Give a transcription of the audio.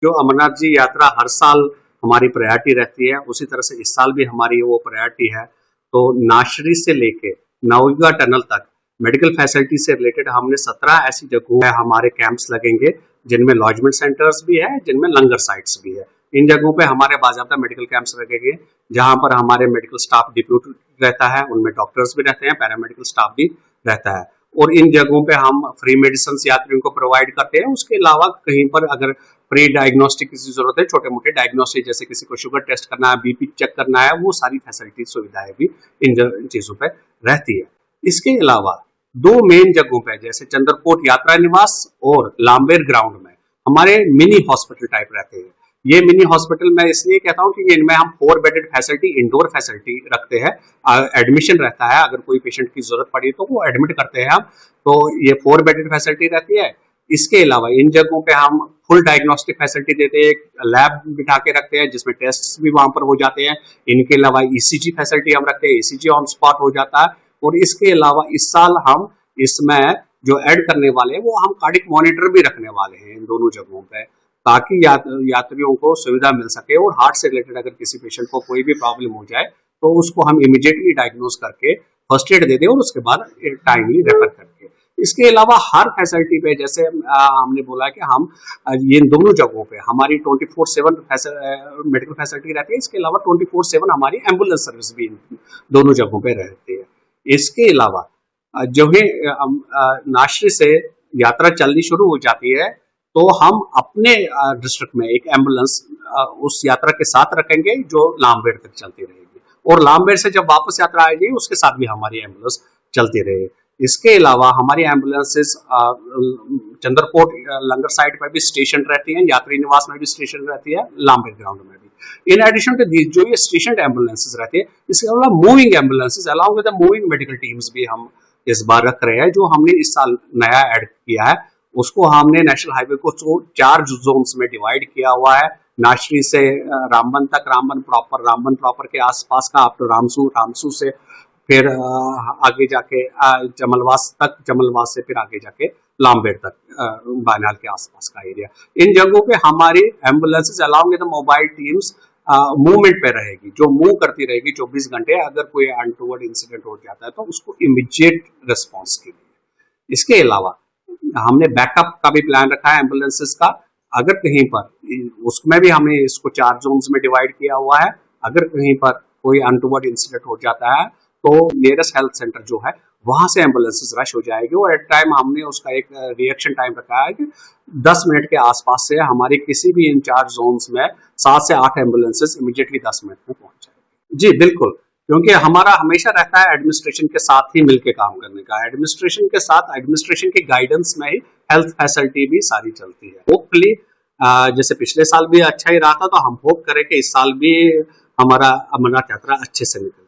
जो अमरनाथ जी यात्रा हर साल हमारी प्रायोरिटी रहती है, उसी तरह से इस साल भी हमारी वो प्रायोरिटी है। तो नाशरी से लेके नवयुगा टनल तक मेडिकल फैसिलिटी से रिलेटेड हमने 17 ऐसी जगहों पे हमारे कैंप्स लगेंगे, जिनमें लॉजमेंट सेंटर्स भी है, जिनमें लंगर साइट्स भी है। इन जगहों पे हमारे बाकायदा मेडिकल कैंप्स लगेंगे, जहां पर हमारे मेडिकल स्टाफ डिप्यूट रहता है, उनमें डॉक्टर्स भी रहते हैं, पैरामेडिकल स्टाफ भी रहता है। और इन जगहों पे हम फ्री मेडिसिन यात्रियों को प्रोवाइड करते हैं। उसके अलावा कहीं पर अगर प्री डायग्नोस्टिक की जरूरत है, छोटे मोटे डायग्नोस्टिक, जैसे किसी को शुगर टेस्ट करना है, बीपी चेक करना है, वो सारी फैसिलिटी सुविधाएं भी इन चीजों पे रहती है। इसके अलावा दो मेन जगहों पे, जैसे चंद्रकोट यात्रा निवास और लांबेर ग्राउंड में हमारे मिनी हॉस्पिटल टाइप रहते हैं। ये मिनी हॉस्पिटल मैं इसलिए कहता हूँ कि इनमें हम 4 बेडेड फैसिलिटी, इंडोर फैसिलिटी रखते हैं। एडमिशन रहता है, अगर कोई पेशेंट की जरूरत पड़ी तो वो एडमिट करते हैं हम। तो ये 4 बेडेड फैसिलिटी रहती है। इसके अलावा इन जगहों पे हम फुल डायग्नोस्टिक फैसिलिटी देते हैं, लैब बिठा के रखते हैं जिसमें टेस्ट भी वहां पर हो जाते हैं। इनके अलावा ईसीजी फैसिलिटी हम रखते हैं, ईसीजी ऑन स्पॉट हो जाता है। और इसके अलावा इस साल हम इसमें जो ऐड करने वाले हैं, वो हम कार्डिक मॉनिटर भी रखने वाले हैं इन दोनों जगहों पे, ताकि यात्रियों को सुविधा मिल सके। और हार्ट से रिलेटेड अगर किसी पेशेंट को कोई भी प्रॉब्लम हो जाए तो उसको हम इमीडिएटली डायग्नोज करके फर्स्ट एड दे दें और उसके बाद टाइमली रेफर करके। इसके अलावा हर फैसिलिटी पे, जैसे हमने बोला कि हम ये दोनों जगहों पे हमारी 24/7 मेडिकल फैसिलिटी रहती है। इसके अलावा 24/7 हमारी एम्बुलेंस सर्विस भी दोनों जगहों पे रहती है। इसके अलावा जो है नाशरी से यात्रा चलनी शुरू हो जाती है तो हम अपने डिस्ट्रिक्ट में एक एम्बुलेंस उस यात्रा के साथ रखेंगे जो लामबेड़ तक चलती रहेगी। और लामबेड़ से जब वापस यात्रा आएगी उसके साथ भी हमारी एम्बुलेंस चलती रहेगी। इसके अलावा हमारी एम्बुलेंसेस चंद्रकोट लंगर साइड पर भी स्टेशन रहती हैं, यात्री निवास में भी स्टेशन रहती है, लामबेड़ ग्राउंड में भी। इन एडिशन टू दिस जो ये स्टेशन एम्बुलेंसेस रहती है, इसके अलावा moving ambulances along with moving medical teams भी हम इस बार रख रहे हैं, जो हमने इस साल नया ऐड किया है। उसको हमने नेशनल हाईवे को 4 जोन्स में डिवाइड किया हुआ है। नाशरी से रामबन तक, रामबन प्रॉपर के आसपास का, अप टू रामसू से फिर आगे जाके जमलवास तक, जमलवास से फिर आगे जाके लामबेड़ तक, बानाल के आसपास का एरिया। इन जगहों पे हमारी ambulances along with mobile teams movement पे रहेगी, जो मूव करती रहेगी 24 घंटे। अगर कोई अनटूवर्ड इंसिडेंट हो जाता है तो उसको इमीडिएट रिस्पॉन्स के लिए। इसके अलावा हमने बैकअप का भी प्लान रखा है एम्बुलेंसेस का। अगर कहीं पर, उसमें भी हमने इसको 4 जोन्स में डिवाइड किया हुआ है। अगर कहीं पर कोई अनटूवर्ड इंसिडेंट हो जाता है तो नियरेस्ट हेल्थ सेंटर जो है वहां से एम्बुलेंसेस रश हो जाएगी। और एट टाइम हमने उसका एक रिएक्शन टाइम रखा है कि 10 मिनट के आसपास से हमारी किसी भी इन 4 जोन्स में 7 से 8 एम्बुलेंसेस इमीडिएटली 10 मिनट में पहुंच जाएगी। जी बिल्कुल, क्योंकि हमारा हमेशा रहता है एडमिनिस्ट्रेशन के साथ ही मिलकर काम करने का। एडमिनिस्ट्रेशन के साथ, एडमिनिस्ट्रेशन के गाइडेंस में ही हेल्थ फैसिलिटी भी सारी चलती है। होपफुली जैसे पिछले साल भी अच्छा ही रहा था, तो हम होप करें कि इस साल भी हमारा अमरनाथ यात्रा अच्छे से निकले।